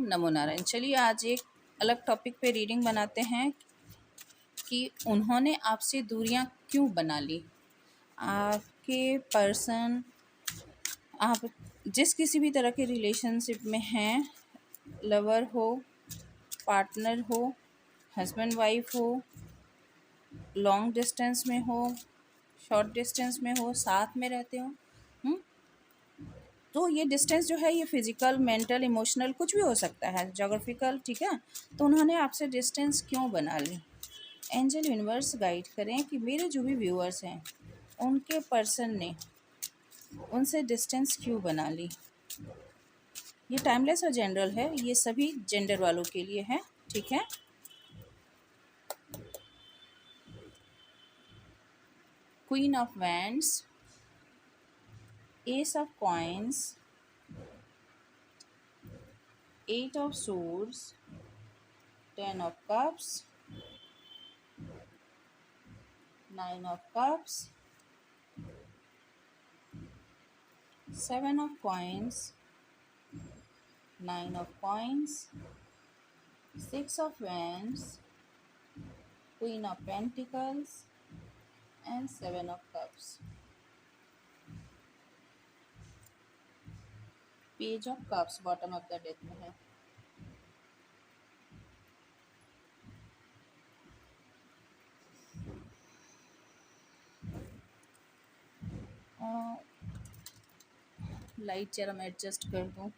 नमो नारायण। चलिए आज एक अलग टॉपिक पे रीडिंग बनाते हैं कि उन्होंने आपसे दूरियां क्यों बना ली। आपके पर्सन, आप जिस किसी भी तरह के रिलेशनशिप में हैं, लवर हो, पार्टनर हो, हस्बैंड वाइफ हो, लॉन्ग डिस्टेंस में हो, शॉर्ट डिस्टेंस में हो, साथ में रहते हो, तो ये डिस्टेंस जो है ये फिजिकल, मेंटल, इमोशनल कुछ भी हो सकता है, जोग्राफिकल, ठीक है। तो उन्होंने आपसे डिस्टेंस क्यों बना ली। एंजल यूनिवर्स गाइड करें कि मेरे जो भी व्यूअर्स हैं उनके पर्सन ने उनसे डिस्टेंस क्यों बना ली। ये टाइमलेस और जनरल है, ये सभी जेंडर वालों के लिए है, ठीक है। Queen of wands, S of coins, 8 of swords, 10 of cups, 9 of cups, 7 of coins, 9 of coins, 6 of wands, Queen of Pentacles and 7 of cups. Page of cups bottom of the deck में है। Light जरा मैं adjust कर दूं,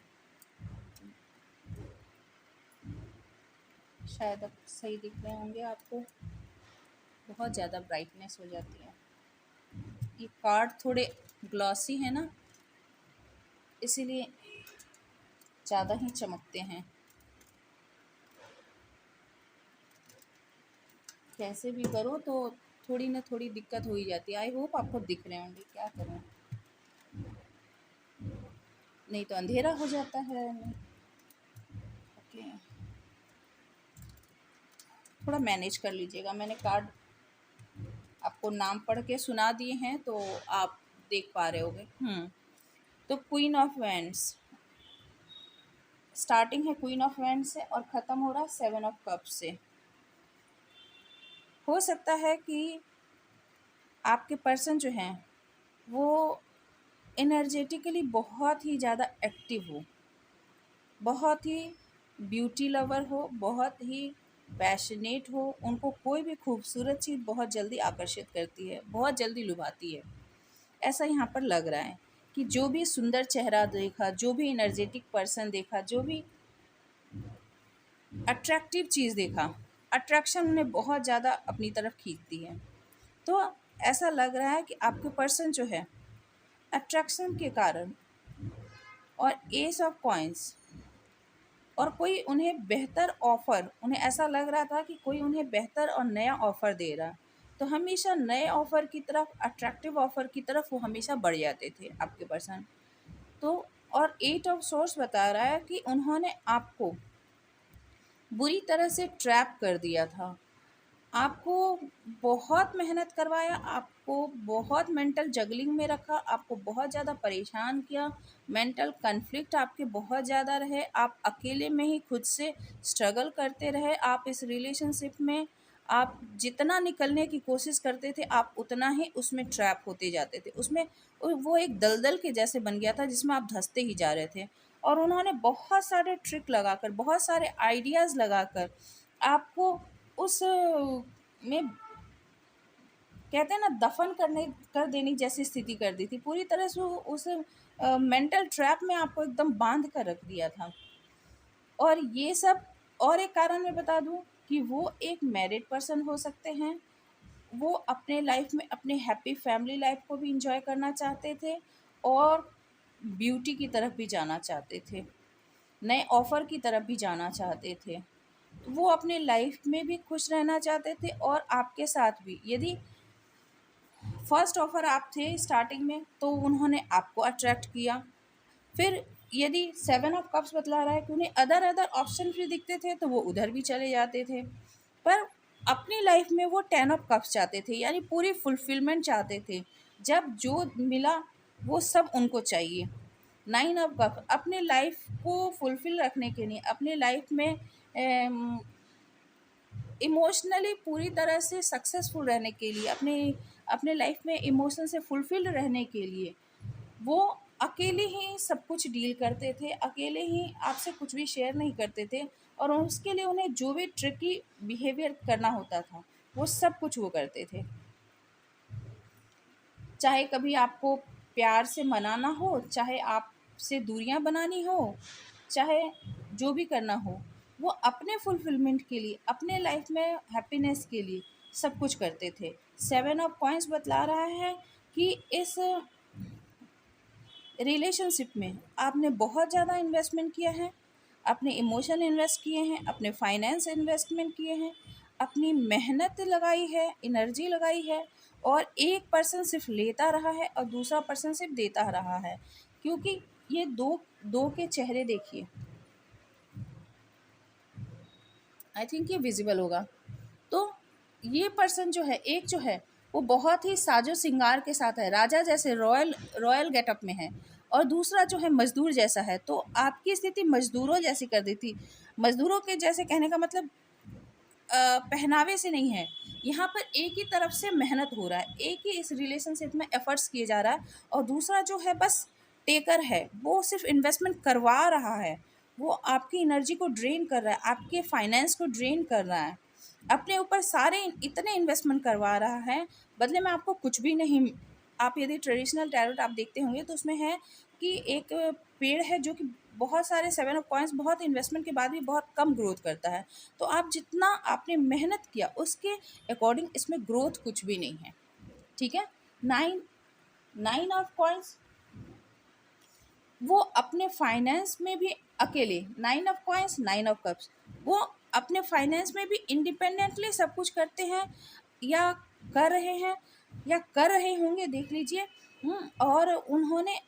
शायद अब सही दिख रहे होंगे आपको। बहुत ज़्यादा ब्राइटनेस हो जाती है। ये कार्ड थोड़े ग्लॉसी है ना, इसीलिए ज़्यादा ही चमकते हैं। कैसे भी करो तो थोड़ी ना थोड़ी दिक्कत हो ही जाती है। आई होप आपको दिख रहे होंगे। क्या करूं, नहीं तो अंधेरा हो जाता है। ओके, थोड़ा मैनेज कर लीजिएगा। मैंने कार्ड आपको नाम पढ़ के सुना दिए हैं तो आप देख पा रहे होगे। तो क्वीन ऑफ वैंड्स, स्टार्टिंग है क्वीन ऑफ वैंड्स से और ख़त्म हो रहा है 7 ऑफ कप्स से। हो सकता है कि आपके पर्सन जो हैं वो एनर्जेटिकली बहुत ही ज़्यादा एक्टिव हो, बहुत ही ब्यूटी लवर हो, बहुत ही पैशनेट हो। उनको कोई भी खूबसूरत चीज़ बहुत जल्दी आकर्षित करती है, बहुत जल्दी लुभाती है। ऐसा यहाँ पर लग रहा है कि जो भी सुंदर चेहरा देखा, जो भी एनर्जेटिक पर्सन देखा, जो भी अट्रैक्टिव चीज़ देखा, अट्रैक्शन उन्हें बहुत ज़्यादा अपनी तरफ खींचती है। तो ऐसा लग रहा है कि आपके पर्सन जो है अट्रैक्शन के कारण और एस ऑफ कॉइन्स और कोई उन्हें बेहतर ऑफ़र, उन्हें ऐसा लग रहा था कि कोई उन्हें बेहतर और नया ऑफ़र दे रहा, तो हमेशा नए ऑफ़र की तरफ, अट्रैक्टिव ऑफ़र की तरफ वो हमेशा बढ़ जाते थे आपके पर्सन। तो और 8 ऑफ सोर्स बता रहा है कि उन्होंने आपको बुरी तरह से ट्रैप कर दिया था। आपको बहुत मेहनत करवाया, आपको बहुत मेंटल जगलिंग में रखा, आपको बहुत ज़्यादा परेशान किया, मेंटल कन्फ्लिक्ट आपके बहुत ज़्यादा रहे, आप अकेले में ही खुद से स्ट्रगल करते रहे। आप इस रिलेशनशिप में आप जितना निकलने की कोशिश करते थे, आप उतना ही उसमें ट्रैप होते जाते थे। उसमें वो एक दलदल के जैसे बन गया था जिसमें आप धंसते ही जा रहे थे। और उन्होंने बहुत सारे ट्रिक लगाकर, बहुत सारे आइडियाज़ लगाकर आपको उस में, कहते हैं ना, दफन करने कर देने जैसी स्थिति कर दी थी। पूरी तरह से उस मेंटल ट्रैप में आपको एकदम बांध कर रख दिया था। और ये सब, और एक कारण मैं बता दूं कि वो एक मैरिड पर्सन हो सकते हैं। वो अपने लाइफ में अपने हैप्पी फैमिली लाइफ को भी इंजॉय करना चाहते थे और ब्यूटी की तरफ भी जाना चाहते थे, नए ऑफ़र की तरफ भी जाना चाहते थे। वो अपने लाइफ में भी खुश रहना चाहते थे और आपके साथ भी। यदि फर्स्ट ऑफ़र आप थे स्टार्टिंग में तो उन्होंने आपको अट्रैक्ट किया। फिर यदि 7 ऑफ कप्स बतला रहा है कि उन्हें अदर ऑप्शन भी दिखते थे तो वो उधर भी चले जाते थे। पर अपनी लाइफ में वो 10 ऑफ कप्स चाहते थे, यानी पूरी फुलफिलमेंट चाहते थे। जब जो मिला वो सब उनको चाहिए। नाइन ऑफ कप अपने लाइफ को फुलफिल रखने के लिए, अपने लाइफ में इमोशनली पूरी तरह से सक्सेसफुल रहने के लिए, अपने अपने लाइफ में इमोशन से फुलफिल्ड रहने के लिए वो अकेले ही सब कुछ डील करते थे, अकेले ही आपसे कुछ भी शेयर नहीं करते थे, और उसके लिए उन्हें जो भी ट्रिकी बिहेवियर करना होता था वो सब कुछ वो करते थे। चाहे कभी आपको प्यार से मनाना हो, चाहे आपसे दूरियां बनानी हो, चाहे जो भी करना हो, वो अपने फुलफिलमेंट के लिए, अपने लाइफ में हैप्पीनेस के लिए सब कुछ करते थे। सेवन ऑफ कॉइंस बतला रहा है कि इस रिलेशनशिप में आपने बहुत ज़्यादा इन्वेस्टमेंट किया है, अपने इमोशन इन्वेस्ट किए हैं, अपने फाइनेंस इन्वेस्टमेंट किए हैं, अपनी मेहनत लगाई है, एनर्जी लगाई है, और एक पर्सन सिर्फ लेता रहा है और दूसरा पर्सन सिर्फ देता रहा है। क्योंकि ये दो दो के चेहरे देखिए, आई थिंक ये विजिबल होगा। तो ये पर्सन जो है, एक जो है वो बहुत ही साजो सिंगार के साथ है, राजा जैसे रॉयल रॉयल गेटअप में है, और दूसरा जो है मजदूर जैसा है। तो आपकी स्थिति मजदूरों जैसी कर दी थी। मजदूरों के जैसे कहने का मतलब पहनावे से नहीं है, यहाँ पर एक ही तरफ से मेहनत हो रहा है, एक ही इस रिलेशनशिप में एफर्ट्स किए जा रहा है, और दूसरा जो है बस टेकर है, वो सिर्फ इन्वेस्टमेंट करवा रहा है, वो आपकी एनर्जी को ड्रेन कर रहा है, आपके फाइनेंस को ड्रेन कर रहा है, अपने ऊपर सारे इतने इन्वेस्टमेंट करवा रहा है, बदले में आपको कुछ भी नहीं। आप यदि ट्रेडिशनल टैरोट आप देखते होंगे तो उसमें है कि एक पेड़ है जो कि बहुत सारे सेवन ऑफ कॉइंस बहुत इन्वेस्टमेंट के बाद भी बहुत कम ग्रोथ करता है। तो आप जितना आपने मेहनत किया उसके अकॉर्डिंग इसमें ग्रोथ कुछ भी नहीं है। ठीक है। नाइन नाइन ऑफ कॉइंस वो अपने फाइनेंस में भी अकेले, nine of coins nine of cups, वो अपने फाइनेंस में भी इंडिपेंडेंटली सब कुछ करते हैं, या कर रहे हैं, या कर रहे होंगे, देख लीजिए। और उन्होंने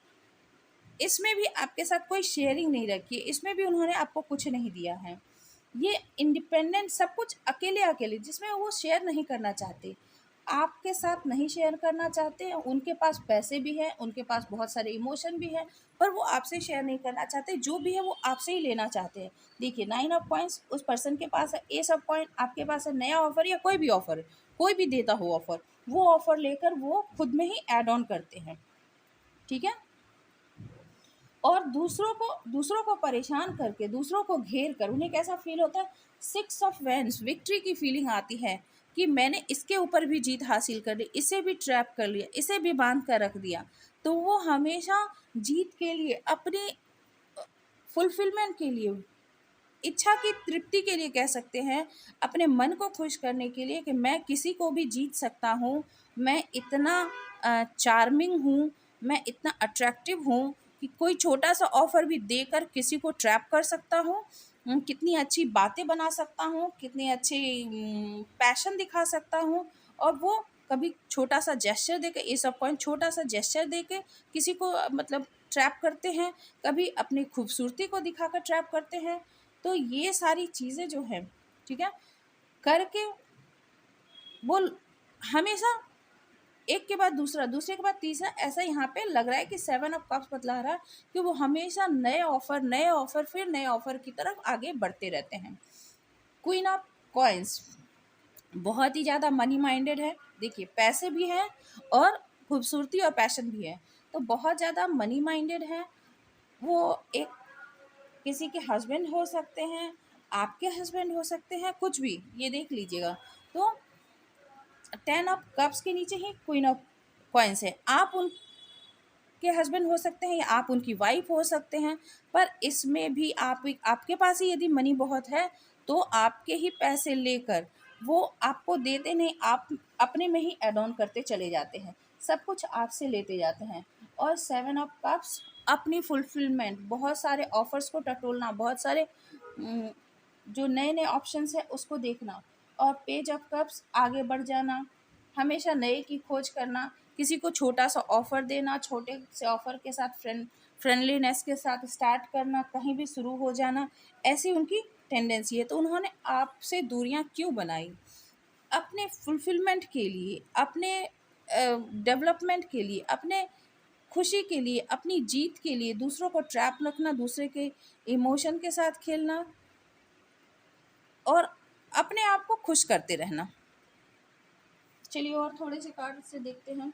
इसमें भी आपके साथ कोई शेयरिंग नहीं रखी है, इसमें भी उन्होंने आपको कुछ नहीं दिया है। ये इंडिपेंडेंट सब कुछ अकेले अकेले, जिसमें वो शेयर नहीं करना चाहते, आपके साथ नहीं शेयर करना चाहते हैं। उनके पास पैसे भी हैं, उनके पास बहुत सारे इमोशन भी है, पर वो आपसे शेयर नहीं करना चाहते, जो भी है वो आपसे ही लेना चाहते हैं। देखिए, नाइन ऑफ पॉइंट्स उस पर्सन के पास है, एस ऑफ पॉइंट आपके पास है, नया ऑफर या कोई भी ऑफर, कोई भी देता हो ऑफर, वो ऑफर लेकर वो खुद में ही ऐड ऑन करते हैं। ठीक है। और दूसरों को परेशान करके, दूसरों को घेर कर उन्हें कैसा फील होता है, सिक्स ऑफ वैंड्स, विक्ट्री की फीलिंग आती है कि मैंने इसके ऊपर भी जीत हासिल कर ली, इसे भी ट्रैप कर लिया, इसे भी बांध कर रख दिया। तो वो हमेशा जीत के लिए, अपनी फुलफिलमेंट के लिए, इच्छा की तृप्ति के लिए कह सकते हैं, अपने मन को खुश करने के लिए कि मैं किसी को भी जीत सकता हूँ, मैं इतना चार्मिंग हूँ, मैं इतना अट्रैक्टिव हूँ कि कोई छोटा सा ऑफर भी देकर किसी को ट्रैप कर सकता हूँ। कितनी अच्छी बातें बना सकता हूँ, कितनी अच्छी पैशन दिखा सकता हूँ, और वो कभी छोटा सा जेस्चर देके, ये सब पॉइंट छोटा सा जेस्चर देके किसी को मतलब ट्रैप करते हैं, कभी अपनी खूबसूरती को दिखाकर ट्रैप करते हैं। तो ये सारी चीज़ें जो है, ठीक है, करके वो हमेशा एक के बाद दूसरा, दूसरे के बाद तीसरा, ऐसा यहाँ पे लग रहा है कि सेवन ऑफ कप्स बतला रहा है कि वो हमेशा नए ऑफर फिर नए ऑफर की तरफ आगे बढ़ते रहते हैं। क्वीन ऑफ कॉइंस बहुत ही ज़्यादा मनी माइंडेड है। देखिए, पैसे भी हैं और खूबसूरती और पैशन भी है, तो बहुत ज़्यादा मनी माइंडेड है। वो एक किसी के हस्बैंड हो सकते हैं, आपके हस्बैंड हो सकते हैं, कुछ भी, ये देख लीजिएगा। तो टेन ऑफ कप्स के नीचे ही क्वीन ऑफ कॉइंस है, आप उनके हस्बैंड हो सकते हैं या आप उनकी वाइफ हो सकते हैं, पर इसमें भी आपके पास ही यदि मनी बहुत है तो आपके ही पैसे लेकर वो आपको देते नहीं, आप अपने में ही एड ऑन करते चले जाते हैं, सब कुछ आपसे लेते जाते हैं। और सेवन ऑफ कप्स अपनी फुलफिलमेंट, बहुत सारे ऑफर्स को टटोलना, बहुत सारे जो नए नए ऑप्शंस है उसको देखना, और पेज ऑफ कप्स आगे बढ़ जाना, हमेशा नए की खोज करना, किसी को छोटा सा ऑफ़र देना, छोटे से ऑफ़र के साथ फ्रेंडलीनेस के साथ स्टार्ट करना, कहीं भी शुरू हो जाना, ऐसी उनकी टेंडेंसी है। तो उन्होंने आपसे दूरियां क्यों बनाई? अपने फुलफिलमेंट के लिए, अपने डेवलपमेंट के लिए, अपने खुशी के लिए, अपनी जीत के लिए दूसरों को ट्रैप रखना, दूसरे के इमोशन के साथ खेलना और अपने आप को खुश करते रहना। चलिए और थोड़े से कार्ड से देखते हैं।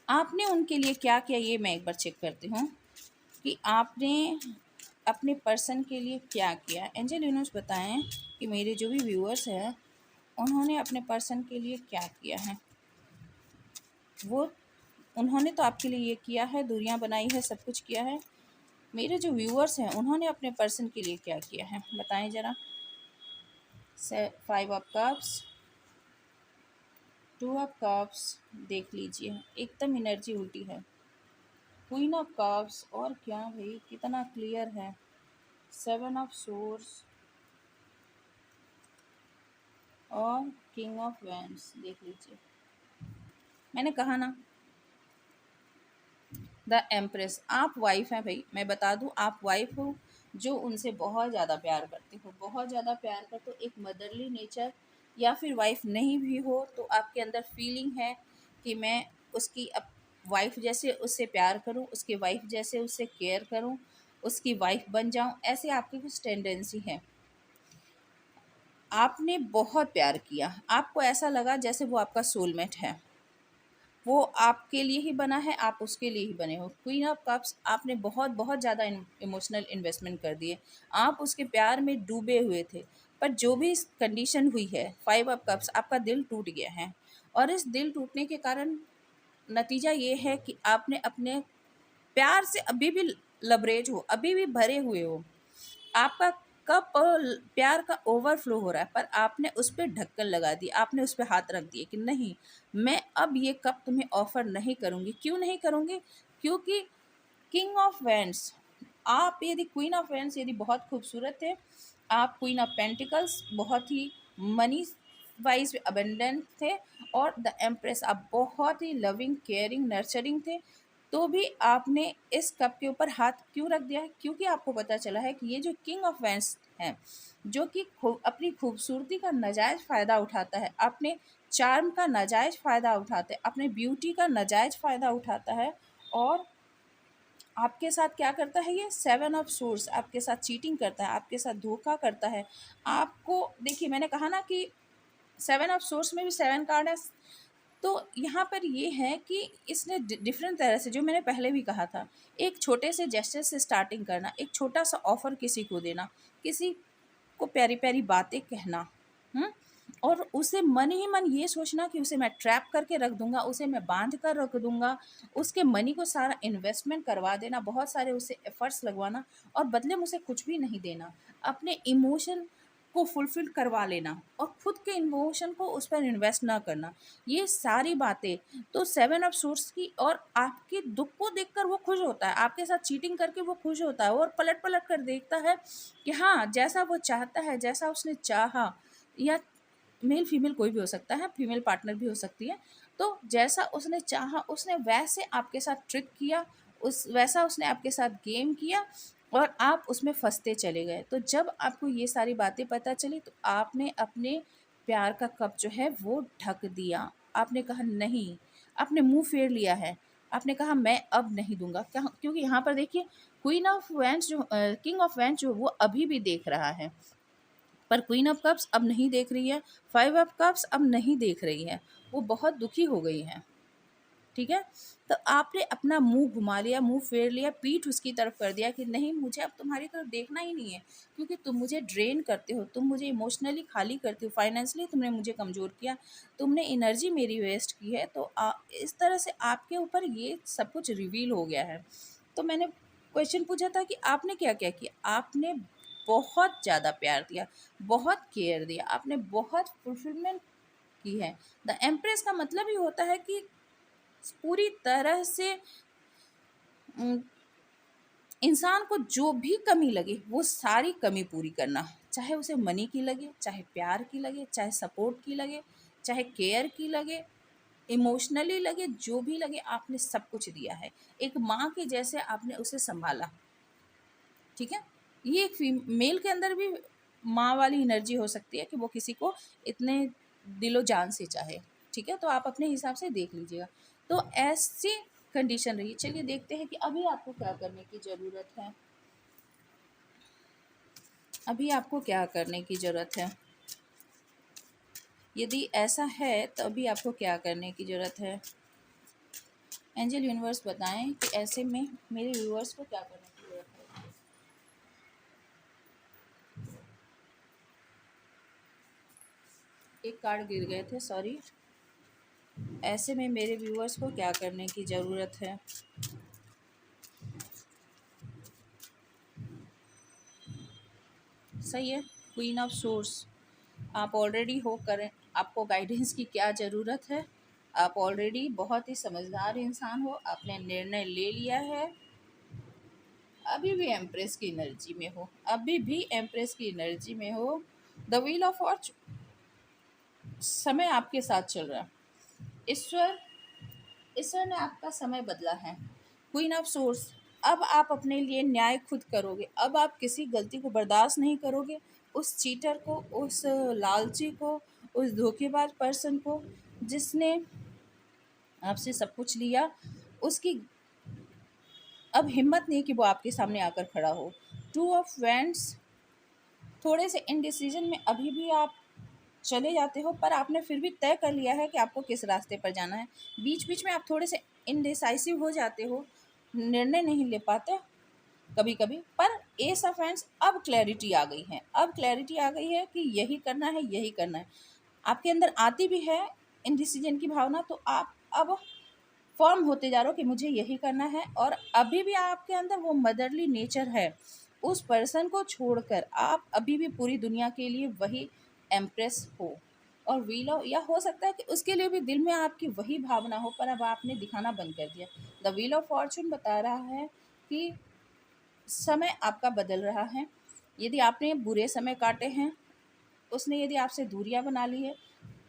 आपने उनके लिए क्या किया, ये मैं एक बार चेक करती हूँ कि आपने अपने पर्सन के लिए क्या किया। एंजल यूनिवर्स बताएं कि मेरे जो भी व्यूअर्स हैं उन्होंने अपने पर्सन के लिए क्या किया है। वो उन्होंने तो आपके लिए ये किया है, दूरियां बनाई है, सब कुछ किया है। मेरे जो व्यूअर्स हैं उन्होंने अपने पर्सन के लिए क्या किया है, बताएं ज़रा। 5 ऑफ कप्स, 2 ऑफ कप्स, देख लीजिए एकदम एनर्जी उल्टी है। क्वीन ऑफ कप्स, और क्या भाई कितना क्लियर है। 7 ऑफ सोर्स और किंग ऑफ वैंड्स, देख लीजिए। मैंने कहा ना, द एम्प्रेस। आप वाइफ हैं भाई, मैं बता दूं आप वाइफ हो जो उनसे बहुत ज़्यादा प्यार करते हो, बहुत ज़्यादा प्यार करते हो, एक मदरली नेचर। या फिर वाइफ नहीं भी हो तो आपके अंदर फीलिंग है कि मैं उसकी वाइफ जैसे उससे प्यार करूं, उसके वाइफ जैसे उससे केयर करूं, उसकी वाइफ बन जाऊं, ऐसे आपकी कुछ टेंडेंसी है। आपने बहुत प्यार किया, आपको ऐसा लगा जैसे वो आपका सोलमेट है, वो आपके लिए ही बना है, आप उसके लिए ही बने हो। क्वीन ऑफ कप्स, आपने बहुत बहुत ज़्यादा इमोशनल इन्वेस्टमेंट कर दिए, आप उसके प्यार में डूबे हुए थे। पर जो भी कंडीशन हुई है, 5 ऑफ कप्स, आपका दिल टूट गया है। और इस दिल टूटने के कारण नतीजा ये है कि आपने अपने प्यार से अभी भी लबरेज हो, अभी भी भरे हुए हो, आपका कप प्यार का ओवरफ्लो हो रहा है, पर आपने उस पर ढक्कन लगा दी, आपने उस पर हाथ रख दिए कि नहीं, मैं अब ये कप तुम्हें ऑफर नहीं करूँगी। क्यों नहीं करूँगी? क्योंकि किंग ऑफ वैंड्स, आप यदि क्वीन ऑफ वैंड्स यदि बहुत खूबसूरत थे, आप क्वीन ऑफ पेंटिकल्स बहुत ही मनी वाइज अबेंडेंट थे, और द एम्प्रेस आप बहुत ही लविंग केयरिंग नर्चरिंग थे। तो भी आपने इस कप के ऊपर हाथ क्यों रख दिया है? क्योंकि आपको पता चला है कि ये जो किंग ऑफ वैंड्स है, जो कि अपनी खूबसूरती का नाजायज़ फ़ायदा उठाता है, अपने चार्म का नाजायज़ फ़ायदा उठाता है, अपने ब्यूटी का नाजायज़ फ़ायदा उठाता है, और आपके साथ क्या करता है, ये 7 ऑफ सोर्स आपके साथ चीटिंग करता है, आपके साथ धोखा करता है। आपको देखिए, मैंने कहा ना कि 7 ऑफ सोर्स में भी 7 कार्ड है। तो यहाँ पर ये है कि इसने डिफरेंट तरह से, जो मैंने पहले भी कहा था, एक छोटे से जेस्चर से स्टार्टिंग करना, एक छोटा सा ऑफर किसी को देना, किसी को प्यारी प्यारी बातें कहना, हुँ? और उसे मन ही मन ये सोचना कि उसे मैं ट्रैप करके रख दूँगा, उसे मैं बाँध कर रख दूँगा, उसके मनी को सारा इन्वेस्टमेंट करवा देना, बहुत सारे उसे एफ़र्ट्स लगवाना, और बदले में उसे कुछ भी नहीं देना। अपने इमोशन को फुलफ़िल करवा लेना और खुद के इमोशन को उस पर इन्वेस्ट ना करना। ये सारी बातें तो 7 ऑफ सोर्स की, और आपके दुःख को देखकर वो खुश होता है, आपके साथ चीटिंग करके वो खुश होता है और पलट-पलट कर देखता है कि हाँ, जैसा वो चाहता है, जैसा उसने चाहा, या मेल फीमेल कोई भी हो सकता है, फीमेल पार्टनर भी हो सकती है। तो जैसा उसने चाहा, उसने वैसे आपके साथ ट्रिक किया, उस वैसा उसने आपके साथ गेम किया, और आप उसमें फँसते चले गए। तो जब आपको ये सारी बातें पता चली तो आपने अपने प्यार का कप जो है वो ढक दिया। आपने कहा नहीं, आपने मुँह फेर लिया है। आपने कहा मैं अब नहीं दूँगा। क्योंकि यहाँ पर देखिए, क्वीन ऑफ वैंड्स जो किंग ऑफ वैंड्स जो वो अभी भी देख रहा है, पर क्वीन ऑफ कप्स अब नहीं देख रही है, 5 ऑफ कप्स अब नहीं देख रही है, वो बहुत दुखी हो गई है। ठीक है? तो आपने अपना मुँह घुमा लिया, मुँह फेर लिया, पीठ उसकी तरफ कर दिया कि नहीं, मुझे अब तुम्हारी तरफ देखना ही नहीं है, क्योंकि तुम मुझे ड्रेन करते हो, तुम मुझे इमोशनली खाली करते हो, फाइनेंशियली तुमने मुझे कमज़ोर किया, तुमने एनर्जी मेरी वेस्ट की है। तो इस तरह से आपके ऊपर ये सब कुछ रिवील हो गया है। तो मैंने क्वेश्चन पूछा था कि आपने क्या-क्या किया? आपने बहुत ज़्यादा प्यार दिया, बहुत केयर दिया, आपने बहुत फुलफिलमेंट की है। द एम्प्रेस का मतलब ही होता है कि पूरी तरह से उम, इंसान को जो भी कमी लगे वो सारी कमी पूरी करना, चाहे उसे मनी की लगे, चाहे प्यार की लगे, चाहे सपोर्ट की लगे, चाहे केयर की लगे, इमोशनली लगे, जो भी लगे आपने सब कुछ दिया है। एक माँ के जैसे आपने उसे सँभाला, ठीक है? ये एक मेल के अंदर भी माँ वाली एनर्जी हो सकती है कि वो किसी को इतने दिलो जान से चाहे। ठीक है, तो आप अपने हिसाब से देख लीजिएगा। तो ऐसी कंडीशन रही। चलिए देखते हैं कि अभी आपको क्या करने की ज़रूरत है। अभी आपको क्या करने की ज़रूरत है, यदि ऐसा है तो अभी आपको क्या करने की ज़रूरत है। एंजल यूनिवर्स बताएं कि ऐसे में मेरे व्यूअर्स को क्या करने की ज़रूरत है। एक कार्ड गिर गए थे, सॉरी। ऐसे में मेरे व्यूअर्स को क्या करने की ज़रूरत है। सही है, क्वीन ऑफ सोर्स। आप ऑलरेडी हो करें, आपको गाइडेंस की क्या ज़रूरत है। आप ऑलरेडी बहुत ही समझदार इंसान हो, आपने निर्णय ले लिया है। अभी भी एम्प्रेस की एनर्जी में हो, अभी भी एम्प्रेस की एनर्जी में हो। द व्हील ऑफ फॉर्चून, समय आपके साथ चल रहा है। ईश्वर ईश्वर ने आपका समय बदला है। क्वीन ऑफ सोर्स, अब आप अपने लिए न्याय खुद करोगे। अब आप किसी गलती को बर्दाश्त नहीं करोगे। उस चीटर को, उस लालची को, उस धोखेबाज पर्सन को जिसने आपसे सब कुछ लिया, उसकी अब हिम्मत नहीं कि वो आपके सामने आकर खड़ा हो। टू ऑफ वैंड्स, थोड़े से इनडिसीजन में अभी भी आप चले जाते हो, पर आपने फिर भी तय कर लिया है कि आपको किस रास्ते पर जाना है। बीच बीच में आप थोड़े से इनडिसाइसिव हो जाते हो, निर्णय नहीं ले पाते कभी कभी, पर एस ऑफ हैंड्स, अब क्लैरिटी आ गई है। अब क्लैरिटी आ गई है कि यही करना है, यही करना है। आपके अंदर आती भी है इनडिसीजन की भावना, तो आप अब फर्म होते जा रहे हो कि मुझे यही करना है। और अभी भी आपके अंदर वो मदरली नेचर है। उस पर्सन को छोड़कर आप अभी भी पूरी दुनिया के लिए वही एम्प्रेस हो। और व्हील ऑफ, या हो सकता है कि उसके लिए भी दिल में आपकी वही भावना हो, पर अब आपने दिखाना बंद कर दिया। द व्हील ऑफ फॉर्चून बता रहा है कि समय आपका बदल रहा है। यदि आपने बुरे समय काटे हैं, उसने यदि आपसे दूरियां बना ली है,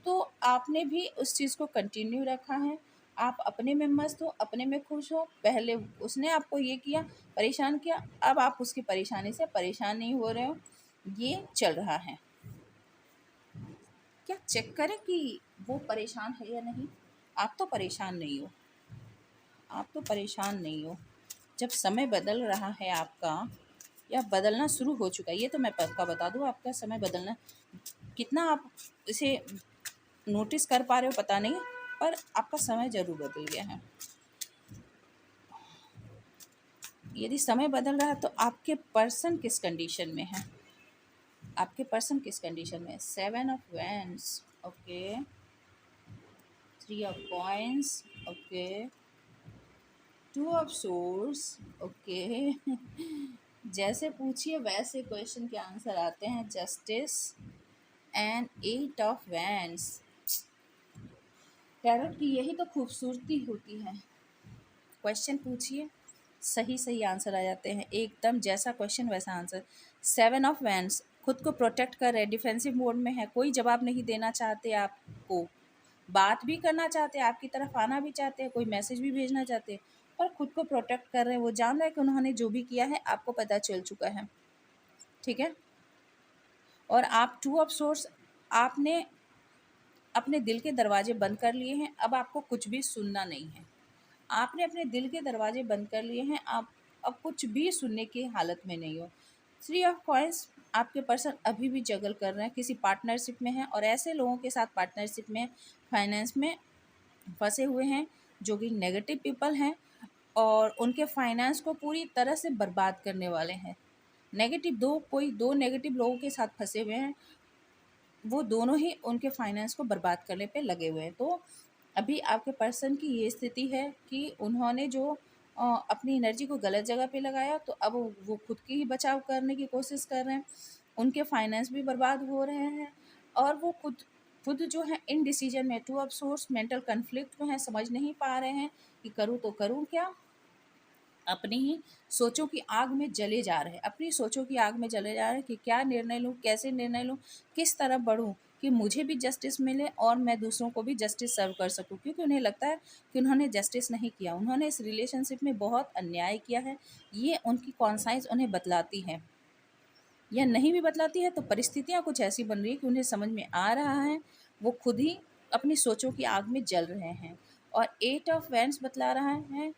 तो आपने भी उस चीज़ को कंटिन्यू रखा है। आप अपने में मस्त हो, अपने में खुश हो। पहले उसने आपको ये किया, परेशान किया, अब आप उसकी परेशानी से परेशान नहीं हो रहे हो। ये चल रहा है। क्या चेक करें कि वो परेशान है या नहीं। आप तो परेशान नहीं हो, आप तो परेशान नहीं हो। जब समय बदल रहा है आपका, या बदलना शुरू हो चुका है, ये तो मैं पक्का बता दूँ, आपका समय बदलना, कितना आप इसे नोटिस कर पा रहे हो पता नहीं, पर आपका समय ज़रूर बदल गया है। यदि समय बदल रहा है तो आपके पर्सन किस कंडीशन में है, आपके पर्सन किस कंडीशन में है। 7 of wands, okay. 3 of coins, okay. 2 of source, okay. जैसे पूछिए वैसे क्वेश्चन के आंसर आते हैं। Justice and 8 of wands. Tarot की यही तो खूबसूरती होती है। क्वेश्चन पूछिए, सही सही आंसर आ जाते हैं, एकदम जैसा क्वेश्चन वैसा आंसर। 7 ऑफ वैंड्स, खुद को प्रोटेक्ट कर रहे, डिफेंसिव मोड में है। कोई जवाब नहीं देना चाहते आपको, बात भी करना चाहते हैं, आपकी तरफ आना भी चाहते हैं, कोई मैसेज भी भेजना चाहते हैं, पर खुद को प्रोटेक्ट कर रहे हैं। वो जान रहे हैं कि उन्होंने जो भी किया है आपको पता चल चुका है। ठीक है। और आप 2 ऑफ सोर्स, आपने अपने दिल के दरवाजे बंद कर लिए हैं। अब आपको कुछ भी सुनना नहीं है। आपने अपने दिल के दरवाजे बंद कर लिए हैं। आप अब कुछ भी सुनने की हालत में नहीं हो। 3 ऑफ कॉइंस, आपके पर्सन अभी भी जगल कर रहे हैं, किसी पार्टनरशिप में हैं, और ऐसे लोगों के साथ पार्टनरशिप में, फाइनेंस में फंसे हुए हैं जो कि नेगेटिव पीपल हैं, और उनके फाइनेंस को पूरी तरह से बर्बाद करने वाले हैं। नेगेटिव कोई दो नेगेटिव लोगों के साथ फंसे हुए हैं, वो दोनों ही उनके फाइनेंस को बर्बाद करने पे लगे हुए हैं। तो अभी आपके पर्सन की ये स्थिति है कि उन्होंने जो अपनी एनर्जी को गलत जगह पे लगाया, तो अब वो खुद की ही बचाव करने की कोशिश कर रहे हैं। उनके फाइनेंस भी बर्बाद हो रहे हैं, और वो खुद खुद जो है इन डिसीजन में, 2 ऑफ सोर्स, मेंटल कन्फ्लिक्ट में है, समझ नहीं पा रहे हैं कि करूँ तो करूँ क्या। अपनी ही सोचों की आग में जले जा रहे हैं, अपनी सोचों की आग में जले जा रहे हैं कि क्या निर्णय लूँ, कैसे निर्णय लूँ, किस तरफ बढ़ूँ कि मुझे भी जस्टिस मिले और मैं दूसरों को भी जस्टिस सर्व कर सकूँ। क्योंकि उन्हें लगता है कि उन्होंने जस्टिस नहीं किया, उन्होंने इस रिलेशनशिप में बहुत अन्याय किया है। ये उनकी कॉन्साइंस उन्हें बतलाती है। या नहीं भी बतलाती है तो परिस्थितियाँ कुछ ऐसी बन रही है कि उन्हें समझ में आ रहा है, वो खुद ही अपनी सोचों की आग में जल रहे हैं। और 8 ऑफ वैंड्स बतला रहा है,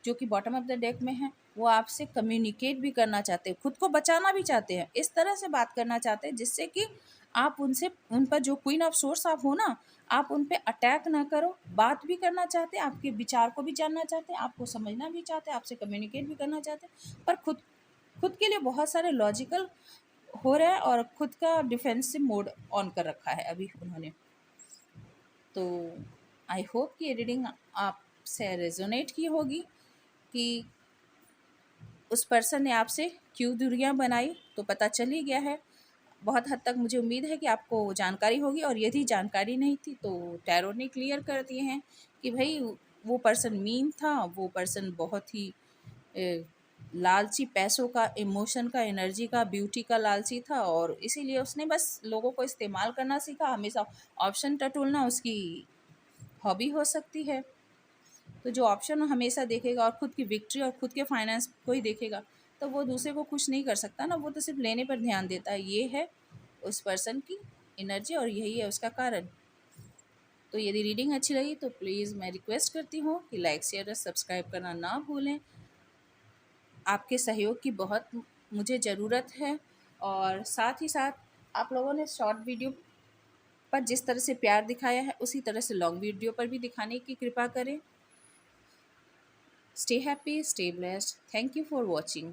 जो कि बॉटम ऑफ द डेक में है, वो आपसे कम्युनिकेट भी करना चाहते हैं, खुद को बचाना भी चाहते हैं, इस तरह से बात करना चाहते हैं जिससे कि आप उनसे, उन पर जो क्वीन ऑफ सोर्स आप हो ना, आप उन पे अटैक ना करो। बात भी करना चाहते हैं, आपके विचार को भी जानना चाहते हैं, आपको समझना भी चाहते हैं, आपसे कम्युनिकेट भी करना चाहते हैं, पर खुद खुद के लिए बहुत सारे लॉजिकल हो रहा है और खुद का डिफेंसिव मोड ऑन कर रखा है अभी उन्होंने। तो आई होप कि ये रीडिंग आपसे रेजोनेट की होगी कि उस पर्सन ने आपसे क्यों दूरियां बनाई, तो पता चल ही गया है। बहुत हद तक मुझे उम्मीद है कि आपको जानकारी होगी, और यदि जानकारी नहीं थी तो टैरो ने क्लियर कर दिए हैं कि भाई वो पर्सन मीन था, वो पर्सन बहुत ही लालची, पैसों का, इमोशन का, एनर्जी का, ब्यूटी का लालची था, और इसीलिए उसने बस लोगों को इस्तेमाल करना सीखा। हमेशा ऑप्शन टटोलना उसकी हॉबी हो सकती है। तो जो ऑप्शन हमेशा देखेगा और खुद की विक्ट्री और खुद के फाइनेंस को ही देखेगा, तो वो दूसरे को खुश नहीं कर सकता ना, वो तो सिर्फ लेने पर ध्यान देता है। ये है उस पर्सन की एनर्जी और यही है उसका कारण। तो यदि रीडिंग अच्छी लगी तो प्लीज़ मैं रिक्वेस्ट करती हूँ कि लाइक, शेयर और सब्सक्राइब करना ना भूलें। आपके सहयोग की बहुत मुझे ज़रूरत है, और साथ ही साथ आप लोगों ने शॉर्ट वीडियो पर जिस तरह से प्यार दिखाया है, उसी तरह से लॉन्ग वीडियो पर भी दिखाने की कृपा करें। Stay happy, stay blessed. Thank you for watching.